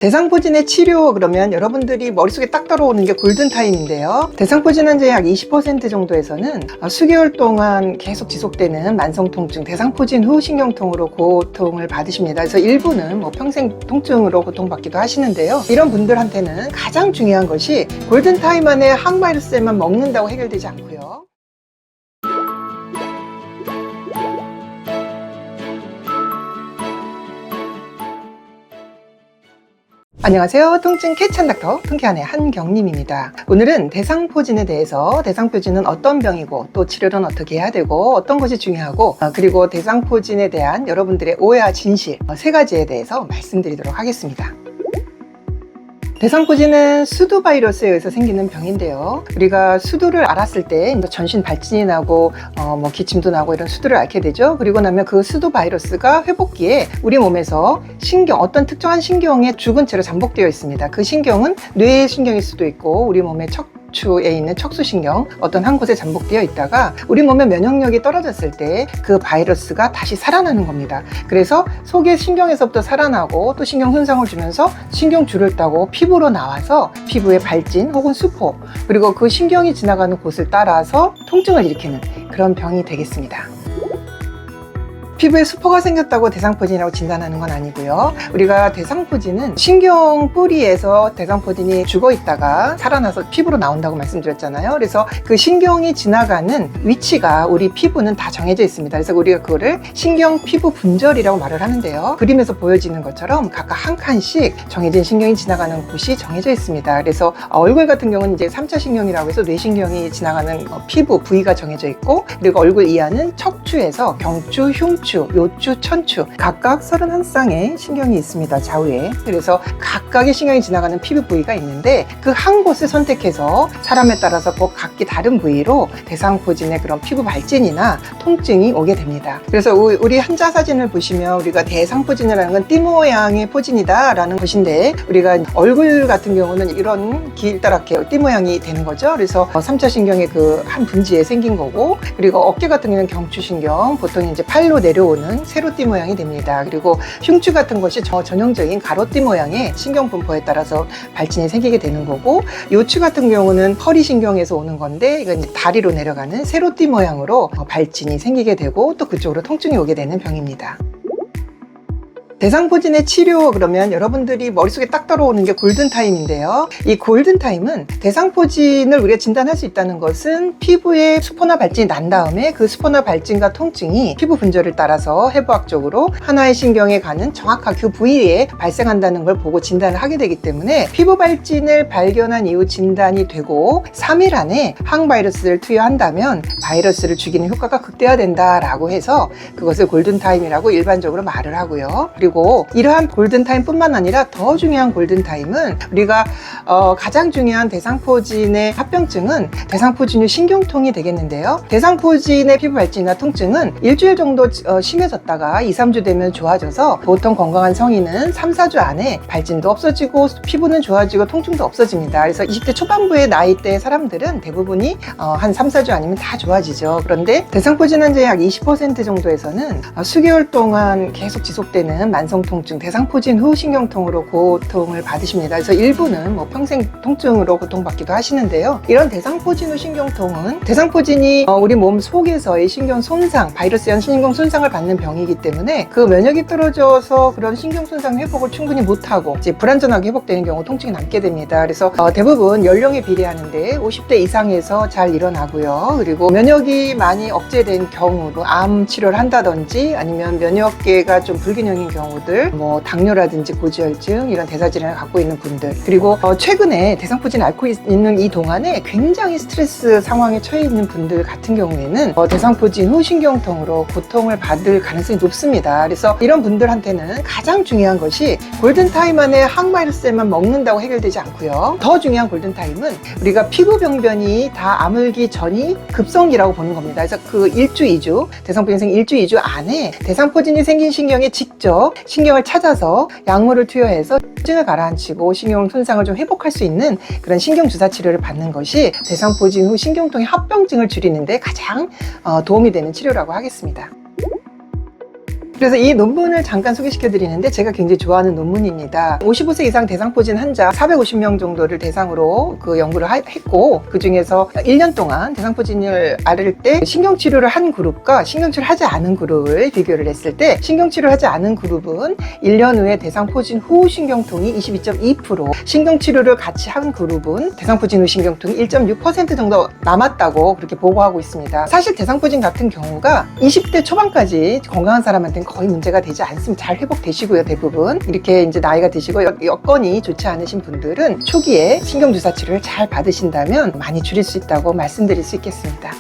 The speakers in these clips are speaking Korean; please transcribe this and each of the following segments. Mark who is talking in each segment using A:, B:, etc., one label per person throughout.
A: 대상포진의 치료 그러면 여러분들이 머릿속에 딱 들어오는 게 골든타임인데요. 대상포진 환자의 약 20% 정도에서는 수개월 동안 계속 지속되는 만성통증, 대상포진 후 신경통으로 고통을 받으십니다. 그래서 일부는 평생 통증으로 고통받기도 하시는데요. 이런 분들한테는 가장 중요한 것이 골든타임 안에 항바이러스제만 먹는다고 해결되지 않고요. 안녕하세요. 통증 캐치한 닥터 통쾌한의 한경림입니다. 오늘은 대상포진에 대해서, 대상포진은 어떤 병이고 또 치료는 어떻게 해야 되고 어떤 것이 중요하고, 그리고 대상포진에 대한 여러분들의 오해와 진실 세 가지에 대해서 말씀드리도록 하겠습니다. 대상포진은 수두 바이러스에 의해서 생기는 병인데요. 우리가 수두를 앓았을 때 전신 발진이 나고 기침도 나고 이런 수두를 앓게 되죠. 그리고 나면 그 수두 바이러스가 회복기에 우리 몸에서 어떤 특정한 신경에 죽은 채로 잠복되어 있습니다. 그 신경은 뇌의 신경일 수도 있고 우리 몸의 척추에 있는 척수신경 어떤 한 곳에 잠복되어 있다가 우리 몸의 면역력이 떨어졌을 때 그 바이러스가 다시 살아나는 겁니다. 그래서 속의 신경에서부터 살아나고 또 신경 손상을 주면서 신경줄을 따고 피부로 나와서 피부의 발진 혹은 수포, 그리고 그 신경이 지나가는 곳을 따라서 통증을 일으키는 그런 병이 되겠습니다. 피부에 수포가 생겼다고 대상포진이라고 진단하는 건 아니고요. 우리가 대상포진은 신경 뿌리에서 대상포진이 죽어 있다가 살아나서 피부로 나온다고 말씀드렸잖아요. 그래서 그 신경이 지나가는 위치가 우리 피부는 다 정해져 있습니다. 그래서 우리가 그거를 신경 피부 분절이라고 말을 하는데요. 그림에서 보여지는 것처럼 각각 한 칸씩 정해진 신경이 지나가는 곳이 정해져 있습니다. 그래서 얼굴 같은 경우는 이제 3차 신경이라고 해서 뇌신경이 지나가는 피부 부위가 정해져 있고, 그리고 얼굴 이하는 척추에서 경추, 흉추, 요추, 천추 각각 31쌍의 신경이 있습니다. 좌우에. 그래서 각각의 신경이 지나가는 피부 부위가 있는데 그 한 곳을 선택해서 사람에 따라서 꼭 각기 다른 부위로 대상포진의 그런 피부 발진이나 통증이 오게 됩니다. 그래서 우리 환자 사진을 보시면 우리가 대상포진이라는 건 띠 모양의 포진이다 라는 것인데, 우리가 얼굴 같은 경우는 이런 길다랗게 띠 모양이 되는 거죠. 그래서 3차 신경의 그 한 분지에 생긴 거고, 그리고 어깨 같은 경우는 경추신경, 보통 이제 팔로 내려오는 세로띠 모양이 됩니다. 그리고 흉추 같은 것이 전형적인 가로띠 모양의 신경 분포에 따라서 발진이 생기게 되는 거고, 요추 같은 경우는 허리신경에서 오는 건데 이건 다리로 내려가는 세로띠 모양으로 발진이 생기게 되고 또 그쪽으로 통증이 오게 되는 병입니다. 대상포진의 치료 그러면 여러분들이 머릿속에 딱 들어오는 게 골든타임인데요. 이 골든타임은 대상포진을 우리가 진단할 수 있다는 것은 피부에 수포나 발진이 난 다음에 그 수포나 발진과 통증이 피부 분절을 따라서 해부학적으로 하나의 신경에 가는 정확하게 그 부위에 발생한다는 걸 보고 진단을 하게 되기 때문에 피부 발진을 발견한 이후 진단이 되고 3일 안에 항바이러스를 투여한다면 바이러스를 죽이는 효과가 극대화된다라고 해서 그것을 골든타임이라고 일반적으로 말을 하고요. 그리고 이러한 골든타임 뿐만 아니라 더 중요한 골든타임은 우리가 가장 중요한 대상포진의 합병증은 대상포진 후 신경통이 되겠는데요. 대상포진의 피부 발진이나 통증은 일주일 정도 심해졌다가 2, 3주 되면 좋아져서 보통 건강한 성인은 3, 4주 안에 발진도 없어지고 피부는 좋아지고 통증도 없어집니다. 그래서 20대 초반부의 나이대 사람들은 대부분이 한 3, 4주 아니면 다 좋아지죠. 그런데 대상포진 환자의 약 20% 정도에서는 수개월 동안 계속 지속되는 만성통증, 대상포진 후 신경통으로 고통을 받으십니다. 그래서 일부는 평생 통증으로 고통받기도 하시는데요. 이런 대상포진 후 신경통은 대상포진이 우리 몸 속에서의 신경 손상, 바이러스에 의한 신경 손상을 받는 병이기 때문에 그 면역이 떨어져서 그런 신경 손상 회복을 충분히 못하고 이제 불안전하게 회복되는 경우 통증이 남게 됩니다. 그래서 대부분 연령에 비례하는데 50대 이상에서 잘 일어나고요. 그리고 면역이 많이 억제된 경우로 암 치료를 한다든지 아니면 면역계가 좀 불균형인 경우들, 당뇨라든지 고지혈증 이런 대사질환을 갖고 있는 분들, 그리고 최근에 대상포진을 앓고 있는 이 동안에 굉장히 스트레스 상황에 처해 있는 분들 같은 경우에는 대상포진 후 신경통으로 고통을 받을 가능성이 높습니다. 그래서 이런 분들한테는 가장 중요한 것이 골든타임 안에 항바이러스제만 먹는다고 해결되지 않고요. 더 중요한 골든타임은 우리가 피부 병변이 다 아물기 전이 급성기라고 보는 겁니다. 그래서 그 1주, 2주, 대상포진이 생긴 1주, 2주 안에 대상포진이 생긴 신경에 직접 신경을 찾아서 약물을 투여해서 통증을 가라앉히고 신경 손상을 좀 회복할 수 있는 그런 신경 주사 치료를 받는 것이 대상포진 후 신경통의 합병증을 줄이는 데 가장 도움이 되는 치료라고 하겠습니다. 그래서 이 논문을 잠깐 소개시켜 드리는데 제가 굉장히 좋아하는 논문입니다. 55세 이상 대상포진 환자 450명 정도를 대상으로 그 연구를 했고, 그 중에서 1년 동안 대상포진을 앓을 때 신경치료를 한 그룹과 신경치료를 하지 않은 그룹을 비교를 했을 때, 신경치료를 하지 않은 그룹은 1년 후에 대상포진 후 신경통이 22.2%, 신경치료를 같이 한 그룹은 대상포진 후 신경통이 1.6% 정도 남았다고 그렇게 보고하고 있습니다. 사실 대상포진 같은 경우가 20대 초반까지 건강한 사람한테는 거의 문제가 되지 않습니다. 잘 회복되시고요, 대부분. 이렇게 이제 나이가 드시고 여건이 좋지 않으신 분들은 초기에 신경주사 치료를 잘 받으신다면 많이 줄일 수 있다고 말씀드릴 수 있겠습니다.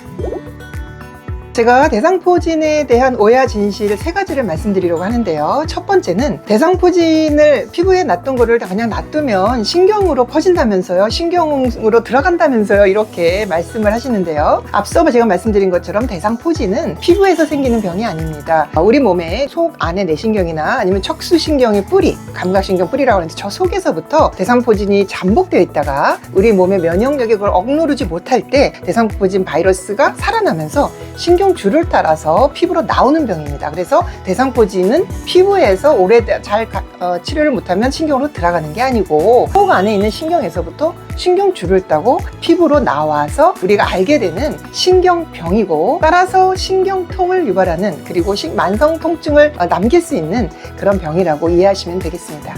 A: 제가 대상포진에 대한 오해와 진실 3가지를 말씀드리려고 하는데요. 첫 번째는 대상포진을 피부에 놨던 거를 그냥 놔두면 신경으로 퍼진다면서요, 신경으로 들어간다면서요, 이렇게 말씀을 하시는데요. 앞서 제가 말씀드린 것처럼 대상포진은 피부에서 생기는 병이 아닙니다. 우리 몸의 속 안에 내신경이나 아니면 척수신경의 뿌리, 감각신경 뿌리라고 하는데 저 속에서부터 대상포진이 잠복되어 있다가 우리 몸의 면역력이 그걸 억누르지 못할 때 대상포진 바이러스가 살아나면서 신경줄을 따라서 피부로 나오는 병입니다. 그래서 대상포진은 피부에서 오래 잘 치료를 못하면 신경으로 들어가는 게 아니고 속 안에 있는 신경에서부터 신경줄을 따고 피부로 나와서 우리가 알게 되는 신경병이고, 따라서 신경통을 유발하는, 그리고 만성 통증을 남길 수 있는 그런 병이라고 이해하시면 되겠습니다.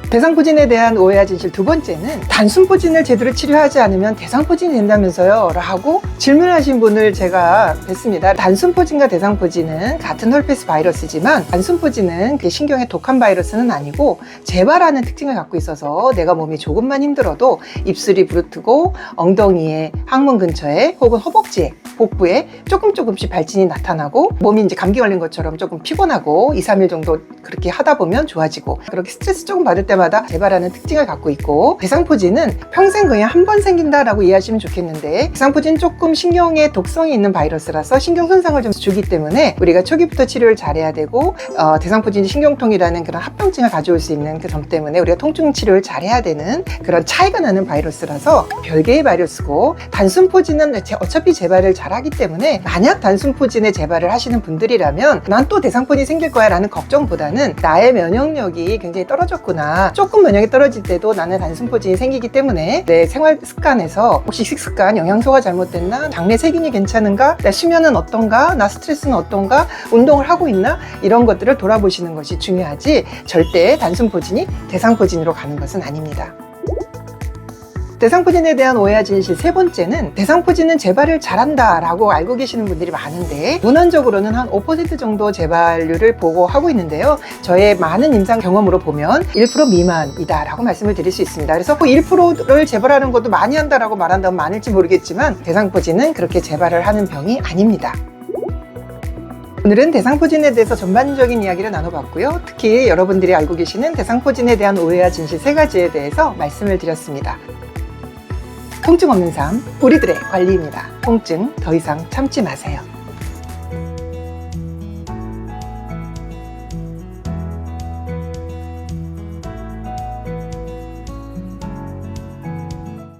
A: 대상포진에 대한 오해와 진실 두 번째는 단순포진을 제대로 치료하지 않으면 대상포진이 된다면서요 라고 질문을 하신 분을 제가 뵀습니다. 단순포진과 대상포진은 같은 헐페스 바이러스지만 단순포진은 신경에 독한 바이러스는 아니고 재발하는 특징을 갖고 있어서 내가 몸이 조금만 힘들어도 입술이 부르트고 엉덩이에, 항문 근처에 혹은 허벅지에, 복부에 조금씩 발진이 나타나고 몸이 이제 감기 걸린 것처럼 조금 피곤하고 2, 3일 정도 그렇게 하다 보면 좋아지고, 그렇게 스트레스 조금 받을 때마다 재발하는 특징을 갖고 있고, 대상포진은 평생 그냥 한 번 생긴다라고 이해하시면 좋겠는데, 대상포진은 조금 신경에 독성이 있는 바이러스라서 신경 손상을 좀 주기 때문에 우리가 초기부터 치료를 잘해야 되고, 대상포진이 신경통이라는 그런 합병증을 가져올 수 있는 그 점 때문에 우리가 통증 치료를 잘해야 되는 그런 차이가 나는 바이러스라서 별개의 바이러스고, 단순포진은 어차피 재발을 잘하기 때문에 만약 단순포진에 재발을 하시는 분들이라면 난 또 대상포진이 생길 거야 라는 걱정보다는 나의 면역력이 굉장히 떨어졌구나, 조금 면역이 떨어질 때도 나는 단순포진이 생기기 때문에 내 생활 습관에서 혹시 식습관, 영양소가 잘못됐나, 장내 세균이 괜찮은가, 나 수면은 어떤가, 나 스트레스는 어떤가, 운동을 하고 있나, 이런 것들을 돌아보시는 것이 중요하지, 절대 단순포진이 대상포진으로 가는 것은 아닙니다. 대상포진에 대한 오해와 진실 세 번째는 대상포진은 재발을 잘한다 라고 알고 계시는 분들이 많은데, 문헌적으로는 한 5% 정도 재발률을 보고하고 있는데요, 저의 많은 임상 경험으로 보면 1% 미만이다 라고 말씀을 드릴 수 있습니다. 그래서 1%를 재발하는 것도 많이 한다라고 말한다면 많을지 모르겠지만 대상포진은 그렇게 재발을 하는 병이 아닙니다. 오늘은 대상포진에 대해서 전반적인 이야기를 나눠봤고요, 특히 여러분들이 알고 계시는 대상포진에 대한 오해와 진실 3가지에 대해서 말씀을 드렸습니다. 통증 없는 삶, 우리들의 관리입니다. 통증 더 이상 참지 마세요.